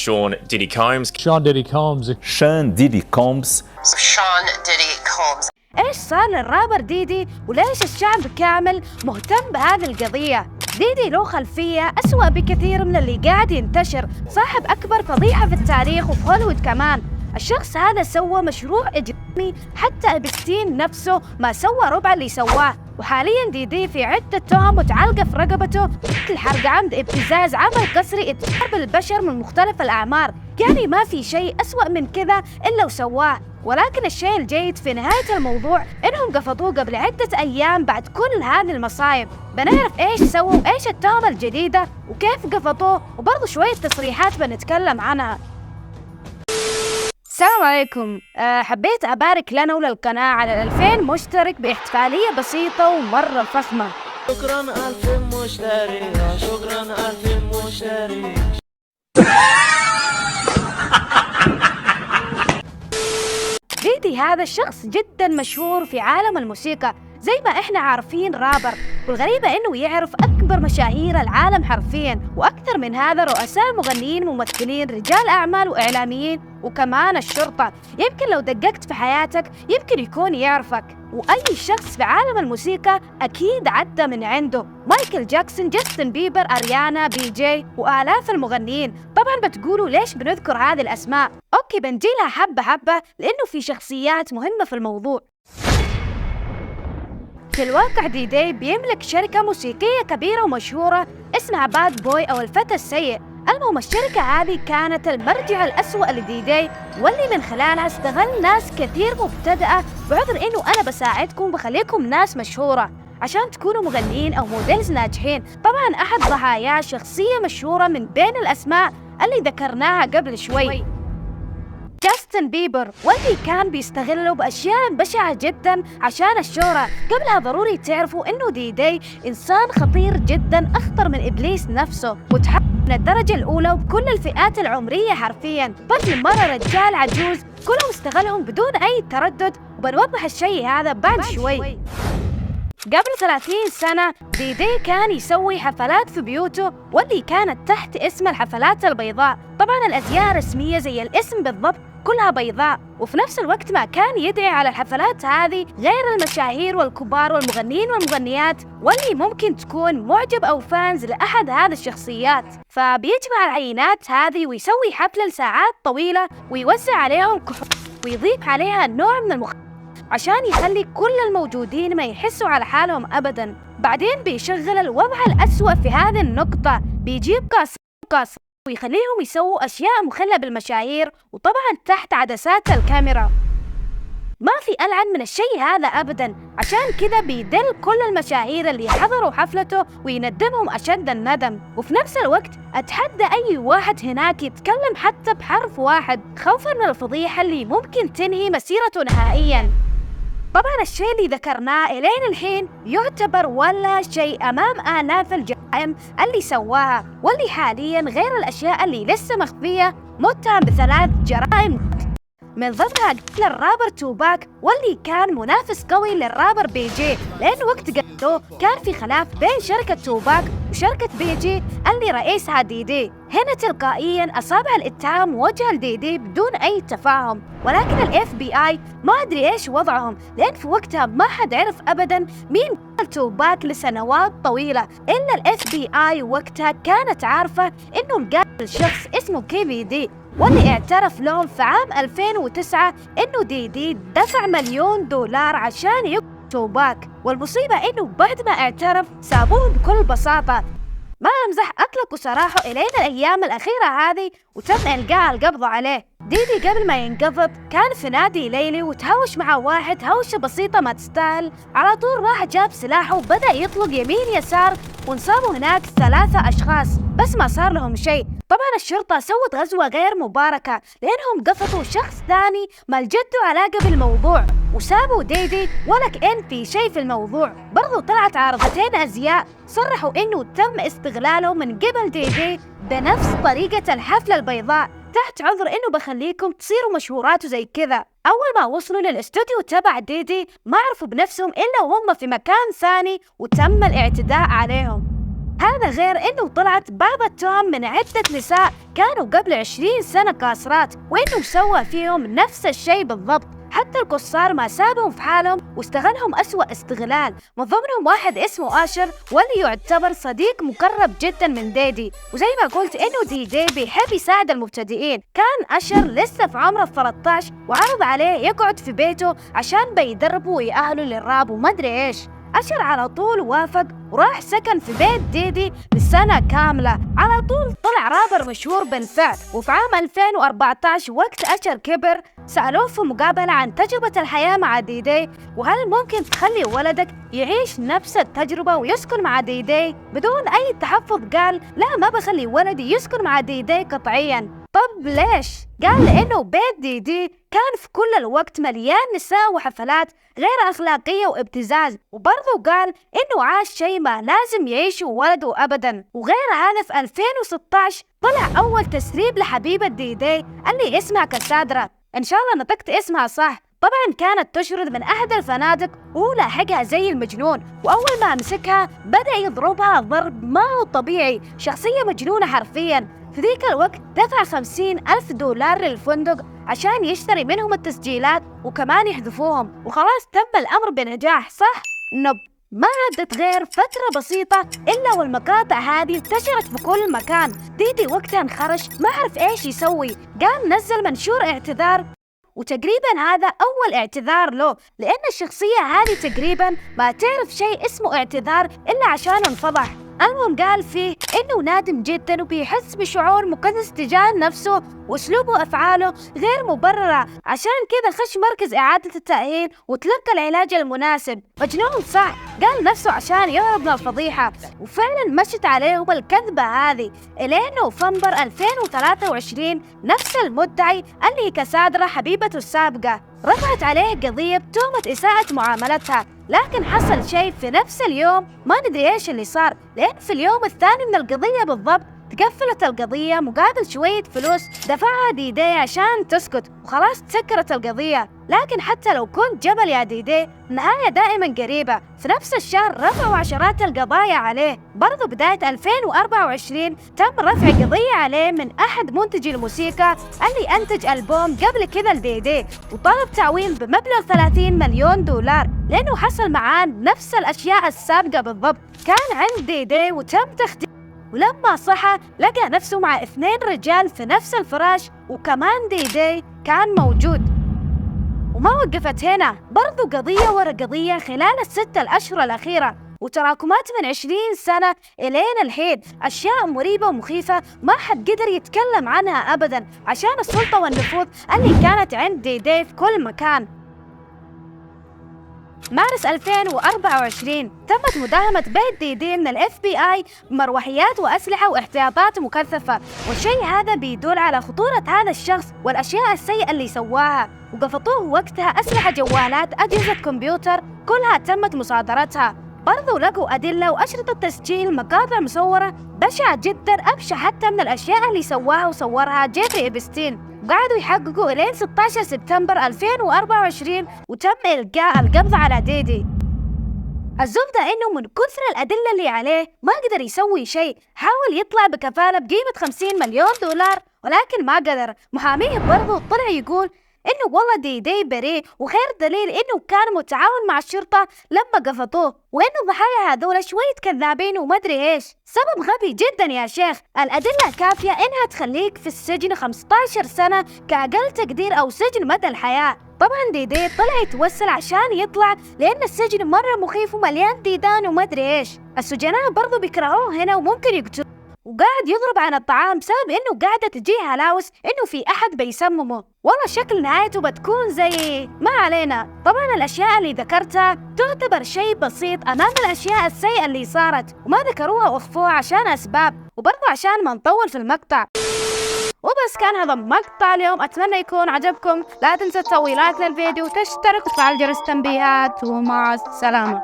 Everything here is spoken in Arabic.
Sean Diddy Combs. Sean Diddy Combs. Sean Diddy Combs. Sean Diddy Combs. إيش صار للرابر ديدي وليش الشعب كامل مهتم بهذه القضية؟ ديدي له خلفية أسوأ بكثير من اللي قاعد ينتشر، صاحب أكبر فضيحة في التاريخ وفي هوليوود كمان. الشخص هذا سوى مشروع إجرامي حتى إبستين نفسه ما سوى ربع اللي سواه، وحالياً ديدي في عدة تهم متعلقة في رقبته مثل حرق عمد، ابتزاز، عمل قسري، إتعاب البشر من مختلف الأعمار. يعني ما في شيء أسوأ من كذا إلا وسواه. ولكن الشيء الجيد في نهاية الموضوع إنهم قفضوه قبل عدة أيام بعد كل هذه المصايب. بنعرف إيش سووا وإيش التهمة الجديدة وكيف قفضوه، وبرضه شوية تصريحات بنتكلم عنها. السلام عليكم. حبيت أبارك لنا وللقناة على 2000 مشترك باحتفالية بسيطة ومرة فخمة. شكرا 2000 مشترك، شكرا 2000 مشترك. ديدي هذا الشخص جدا مشهور في عالم الموسيقى زي ما احنا عارفين رابر، والغريبة انه يعرف اكبر مشاهير العالم حرفيا، واكثر من هذا رؤساء مغنيين، ممثلين، رجال اعمال واعلاميين، وكمان الشرطة. يمكن لو دققت في حياتك يمكن يكون يعرفك. واي شخص في عالم الموسيقى اكيد عدى من عنده: مايكل جاكسون، جاستن بيبر، اريانا، بي جي، والاف المغنيين. طبعا بتقولوا ليش بنذكر هذه الاسماء؟ اوكي، بنجيلها حبة حبة لانه في شخصيات مهمة في الموضوع. في الواقع ديدي بيملك شركة موسيقية كبيرة ومشهورة اسمها باد بوي أو الفتى السيء. المهم الشركة هذه كانت المرجع الأسوأ لديدي، واللي من خلالها استغل ناس كثير مبتدئة بعذر إنه أنا بساعدكم بخليكم ناس مشهورة عشان تكونوا مغنيين أو موديلز ناجحين. طبعا أحد ضحاياه شخصية مشهورة من بين الأسماء اللي ذكرناها قبل شوي، جاستن بيبر، واللي كان بيستغله بأشياء بشعة جدا عشان الشهرة. قبلها ضروري تعرفوا إنه ديدي إنسان خطير جدا، أخطر من إبليس نفسه، متحب من الدرجة الأولى وبكل الفئات العمرية حرفيا. طفل، مرة، رجال، عجوز، كلهم استغلهم بدون أي تردد، وبنوضح الشيء هذا بعد شوي. قبل 30 سنة ديدي كان يسوي حفلات في بيوته، واللي كانت تحت اسم الحفلات البيضاء. طبعا الأزياء الرسمية زي الاسم بالضبط كلها بيضاء، وفي نفس الوقت ما كان يدعي على الحفلات هذه غير المشاهير والكبار والمغنيين والمغنيات، واللي ممكن تكون معجب أو فانز لأحد هذه الشخصيات. فبيجمع العينات هذه ويسوي حفلة لساعات طويلة ويوزع عليهم كحول ويضيف عليها نوع من عشان يخلي كل الموجودين ما يحسوا على حالهم أبداً. بعدين بيشغل الوضع الأسوأ في هذه النقطة، بيجيب قاص ويخليهم يسووا أشياء مخلة بالمشاهير، وطبعاً تحت عدسات الكاميرا. ما في ألعن من الشيء هذا أبداً. عشان كذا بيدل كل المشاهير اللي حضروا حفلته ويندمهم أشد الندم. وفي نفس الوقت أتحدى أي واحد هناك يتكلم حتى بحرف واحد، خوفاً من الفضيحة اللي ممكن تنهي مسيرته نهائياً. طبعا الشيء اللي ذكرناه إلين الحين يعتبر ولا شيء أمام آلاف الجرائم اللي سواها، واللي حاليا غير الأشياء اللي لسه مخفية متهم ب3 جرائم، من ضمنها قتل الرابر توباك، واللي كان منافس قوي للرابر بي جي، لأن وقت قتله كان في خلاف بين شركة توباك وشركة بي جي اللي رئيسها ديدي. هنا تلقائيا أصابع الاتهام وجه لديدي بدون أي تفاهم، ولكن الاف بي اي ما أدري إيش وضعهم، لأن في وقتها ما حد عرف أبدا مين قتل توباك لسنوات طويلة، إلا الاف بي اي وقتها كانت عارفة إنه القاتل شخص اسمه كي في دي، واللي اعترف لهم في عام 2009 إنه ديدي دفع $1,000,000 عشان يقتل توباك. والمصيبة إنه بعد ما اعترف سابوه بكل بساطة. ما أمزح، أطلقوا سراحه إلين الأيام الأخيرة هذه وتم إلقاء القبض عليه. ديدي قبل ما ينقبض كان في نادي ليلي وتهاوش مع واحد هوشة بسيطة ما تستاهل، على طول راح جاب سلاحه وبدأ يطلق يمين يسار، وانصابوا هناك 3 أشخاص بس ما صار لهم شيء. طبعا الشرطة سوت غزوة غير مباركة لأنهم قفطوا شخص ثاني ما لجدوا علاقة بالموضوع وسابوا ديدي ولا كأن في شيء في الموضوع. برضو طلعت عارضتين أزياء صرحوا إنه تم استغلاله من قبل ديدي بنفس طريقة الحفلة البيضاء، تحت عذر إنه بخليكم تصيروا مشهورات وزي كذا. أول ما وصلوا للاستوديو تبع ديدي ما عرفوا بنفسهم إلا وهم في مكان ثاني وتم الاعتداء عليهم. هذا غير إنه طلعت بعض التهم من عدة نساء كانوا قبل 20 سنة كاسرات، وإنه سوى فيهم نفس الشيء بالضبط. حتى القصار ما سابهم في حالهم واستغلهم أسوأ استغلال، من ضمنهم واحد اسمه آشر، واللي يعتبر صديق مقرب جدا من ديدي. وزي ما قلت إنه ديدي بيحب يساعد المبتدئين. كان آشر لسه في عمره 13 وعرض عليه يقعد في بيته عشان بيدربه ويأهله للراب وما أدري إيش. آشر على طول وافق وراح سكن في بيت ديدي لسنة كاملة. على طول طلع رابر مشهور بالفعل. وفي عام 2014 وقت آشر كبر سألوه في مقابلة عن تجربة الحياة مع ديدي، وهل ممكن تخلي ولدك يعيش نفس التجربة ويسكن مع ديدي بدون أي تحفظ؟ قال لا، ما بخلي ولدي يسكن مع ديدي قطعيا. طب ليش؟ قال لأنه بيت ديدي كان في كل الوقت مليان نساء وحفلات غير أخلاقية وابتزاز، وبرضه قال إنه عاش شيء ما لازم يعيشه ولده أبدا. وغير هذا في 2016 طلع أول تسريب لحبيبة ديدي اللي اسمها كاساندرا، إن شاء الله نطقت اسمها صح. طبعا كانت تشرد من أحد الفنادق وهو لاحقها زي المجنون، وأول ما مسكها بدأ يضربها ضرب ما هو طبيعي، شخصية مجنونة حرفيا. في ذيك الوقت دفع 50,000 دولار للفندق عشان يشتري منهم التسجيلات وكمان يحذفوهم، وخلاص تم الأمر بنجاح. صح؟ ما عدت غير فترة بسيطة إلا والمقاطع هذه انتشرت في كل مكان. ديدي وقتها انخرش ما عرف إيش يسوي، قام نزل منشور اعتذار، وتقريبا هذا أول اعتذار له، لأن الشخصية هذه تقريبا ما تعرف شيء اسمه اعتذار إلا عشان انفضح. المهم قال فيه إنه نادم جدا وبيحس بشعور مقزز تجاه نفسه وأسلوبه وأفعاله غير مبررة، عشان كذا خش مركز إعادة التأهيل وتلقى العلاج المناسب. مجنون صح؟ قال نفسه عشان يهرب من الفضيحة، وفعلا مشت عليهم الكذبة هذه. إلين نوفمبر 2023 نفس المدعي اللي هي كاساندرا حبيبته السابقة رفعت عليه قضية بتهمة إساءة معاملتها، لكن حصل شيء في نفس اليوم ما ندري إيش اللي صار، لأن في اليوم الثاني من القضية بالضبط تقفلت القضية مقابل شوية فلوس دفعها ديدي عشان تسكت، وخلاص تسكرت القضية. لكن حتى لو كنت جبل يا ديدي، النهاية دائما قريبة. في نفس الشهر رفعوا عشرات القضايا عليه. برضو بداية 2024 تم رفع قضية عليه من أحد منتجي الموسيقى اللي أنتج ألبوم قبل كذا لديدي، وطلب تعويض بمبلغ 30 مليون دولار لأنه حصل معاه نفس الأشياء السابقة بالضبط. كان عند ديدي وتم تخديره، ولما صحى لقى نفسه مع 2 رجال في نفس الفراش، وكمان ديدي كان موجود. وما وقفت هنا، برضو قضية ورا قضية خلال ال6 الأشهر الأخيرة، وتراكمات من 20 سنة إلين الحين، أشياء مريبة ومخيفة ما حد قدر يتكلم عنها أبدا عشان السلطة والنفوذ اللي كانت عند ديدي في كل مكان. مارس 2024 تمت مداهمة بيت ديدي من FBI بمروحيات وأسلحة واحتياطات مكثفة، والشيء هذا بيدل على خطورة هذا الشخص والأشياء السيئة اللي سواها. وقفطوه وقتها أسلحة، جوالات، أجهزة كمبيوتر، كلها تمت مصادرتها. برضو لقوا أدلة وأشرطة تسجيل مقاطع مصورة بشعة جدا، أبشع حتى من الأشياء اللي سواها وصورها جيفري إبستين. وقعدوا يحققوا إلين 16 سبتمبر 2024 وتم إلقاء القبض على ديدي. الزبدة إنه من كثر الأدلة اللي عليه ما قدر يسوي شيء، حاول يطلع بكفالة بقيمة 50 مليون دولار ولكن ما قدر. محاميه برضو طلع يقول إنه والله ديدي بريء، وخير دليل إنه كان متعاون مع الشرطة لما قفطوه، وإنه الضحايا هذول شوية كذابين ومدري إيش. سبب غبي جدا يا شيخ، الأدلة كافية إنها تخليك في السجن 15 سنة كأقل تقدير أو سجن مدى الحياة. طبعا ديدي طلع يتوسل عشان يطلع لأن السجن مرة مخيف ومليان ديدان ومدري إيش. السجناء برضو بيكرهوه هنا وممكن يقتلوه، وقاعد يضرب عن الطعام بسبب إنه قاعدة تجيه هلاوس إنه في أحد بيسممه. والله شكل نهايته بتكون زي ما علينا. طبعا الأشياء اللي ذكرتها تعتبر شيء بسيط أمام الأشياء السيئة اللي صارت، وما ذكروها وأخفوها عشان أسباب، وبرضه عشان ما نطول في المقطع. وبس كان هذا مقطع اليوم، أتمنى يكون عجبكم. لا تنسى تسوي لايك للفيديو وتشترك وتفعل جرس التنبيهات، ومع السلامة.